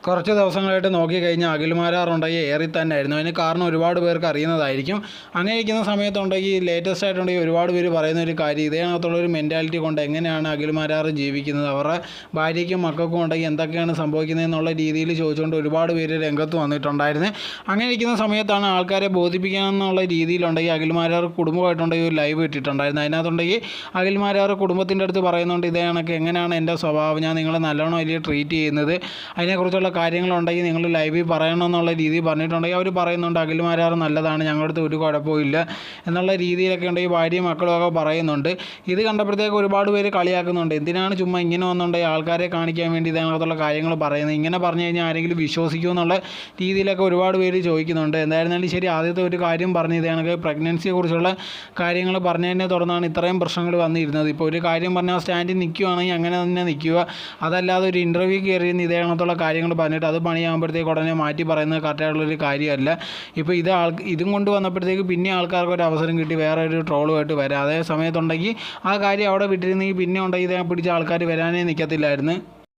കുറച്ച് ദിവസങ്ങളായിട്ട് നോക്കിക്കഴിഞ്ഞാൽ അഖിൽമാരാറുണ്ടെങ്കിൽ ഏറി തന്നെ ആയിരുന്നു. അതിന് കാരണം ഒരുപാട് പേർക്ക് അറിയുന്നതായിരിക്കും. അങ്ങനെ ഇരിക്കുന്ന സമയത്തുണ്ടെങ്കിൽ ലേറ്റസ്റ്റ് ആയിട്ടുണ്ടെങ്കിൽ ഒരുപാട് പേര് പറയുന്ന ഒരു കാര്യം ഇതേകണത്തുള്ളൊരു മെൻറ്റാലിറ്റി കൊണ്ട് എങ്ങനെയാണ് അഖിൽമാരാർ ജീവിക്കുന്നത്, അവരുടെ ഭാര്യയ്ക്കും മക്കൾക്കും ഉണ്ടെങ്കിൽ എന്തൊക്കെയാണ് സംഭവിക്കുന്നത് എന്നുള്ള രീതിയിൽ ചോദിച്ചുകൊണ്ട് ഒരുപാട് പേര് രംഗത്ത് വന്നിട്ടുണ്ടായിരുന്നു. അങ്ങനെ ഇരിക്കുന്ന സമയത്താണ് ആൾക്കാരെ ബോധിപ്പിക്കാമെന്നുള്ള രീതിയിലുണ്ടെങ്കിൽ അഖിൽമാരാർ കുടുംബമായിട്ടുണ്ടെങ്കിൽ ഒരു ലൈവ് ഇട്ടിട്ടുണ്ടായിരുന്നു. അതിനകത്തുണ്ടെങ്കിൽ അഖിൽമാരാർ കുടുംബത്തിൻ്റെ അടുത്ത് പറയുന്നുണ്ട് ഇതേ കണക്ക് എങ്ങനെയാണ് എൻ്റെ സ്വഭാവം, ഞാൻ നിങ്ങളെ നല്ലോണം വലിയ ട്രീറ്റ് ചെയ്യുന്നത്, അതിനെക്കുറിച്ചുള്ള കാര്യങ്ങളുണ്ടെങ്കിൽ നിങ്ങൾ ലൈവിൽ പറയണമെന്നുള്ള രീതിയിൽ പറഞ്ഞിട്ടുണ്ടെങ്കിൽ അവർ പറയുന്നുണ്ട് അഖിൽമാരാർ നല്ലതാണ്, ഞങ്ങളുടെ അടുത്ത് ഒരു കുഴപ്പമില്ല എന്നുള്ള രീതിയിലൊക്കെ ഉണ്ടെങ്കിൽ ഭാര്യയും മക്കളും ഒക്കെ പറയുന്നുണ്ട്. ഇത് കണ്ടപ്പോഴത്തേക്ക് ഒരുപാട് പേര് കളിയാക്കുന്നുണ്ട്, എന്തിനാണ് ചുമ്മാ ഇങ്ങനെ വന്നുണ്ടെങ്കിൽ ആൾക്കാരെ കാണിക്കാൻ വേണ്ടി ഇതിനകത്തുള്ള കാര്യങ്ങൾ പറയുന്നത്, ഇങ്ങനെ പറഞ്ഞു കഴിഞ്ഞാൽ ആരെങ്കിലും വിശ്വസിക്കുമോ എന്നുള്ള രീതിയിലൊക്കെ ഒരുപാട് പേര് ചോദിക്കുന്നുണ്ട്. എന്തായിരുന്നാലും ശരി, ആദ്യത്തെ ഒരു കാര്യം പറഞ്ഞ് ഇതാണെങ്കിൽ പ്രഗ്നൻസിയെക്കുറിച്ചുള്ള കാര്യങ്ങൾ പറഞ്ഞതിനെ തുടർന്നാണ് ഇത്രയും പ്രശ്നങ്ങൾ വന്നിരുന്നത്. ഇപ്പോൾ ഒരു കാര്യം പറഞ്ഞാൽ സ്റ്റാൻഡിൽ നിൽക്കുകയാണെങ്കിൽ അങ്ങനെ തന്നെ നിൽക്കുക, അതല്ലാതെ ഒരു ഇൻ്റർവ്യൂ കയറിയിരുന്ന് ഇതേ കണത്തുള്ള കാര്യങ്ങൾ പറഞ്ഞിട്ട് അത് പണിയാകുമ്പോഴത്തേക്ക് ഉടനെ മാറ്റി പറയുന്നത് കറക്റ്റായിട്ടുള്ളൊരു കാര്യമല്ല. ഇപ്പോൾ ഇതും കൊണ്ട് വന്നപ്പോഴത്തേക്ക് പിന്നെ ആൾക്കാർക്ക് ഒരു അവസരം കിട്ടി വേറെ ഒരു ട്രോളുമായിട്ട് വരാം. അതേ സമയത്തുണ്ടെങ്കിൽ ആ കാര്യം അവിടെ വിട്ടിരുന്നെങ്കിൽ പിന്നെ ഉണ്ടെങ്കിൽ ഇതേ പിടിച്ച ആൾക്കാർ വരാനേ നിൽക്കത്തില്ലായിരുന്നു.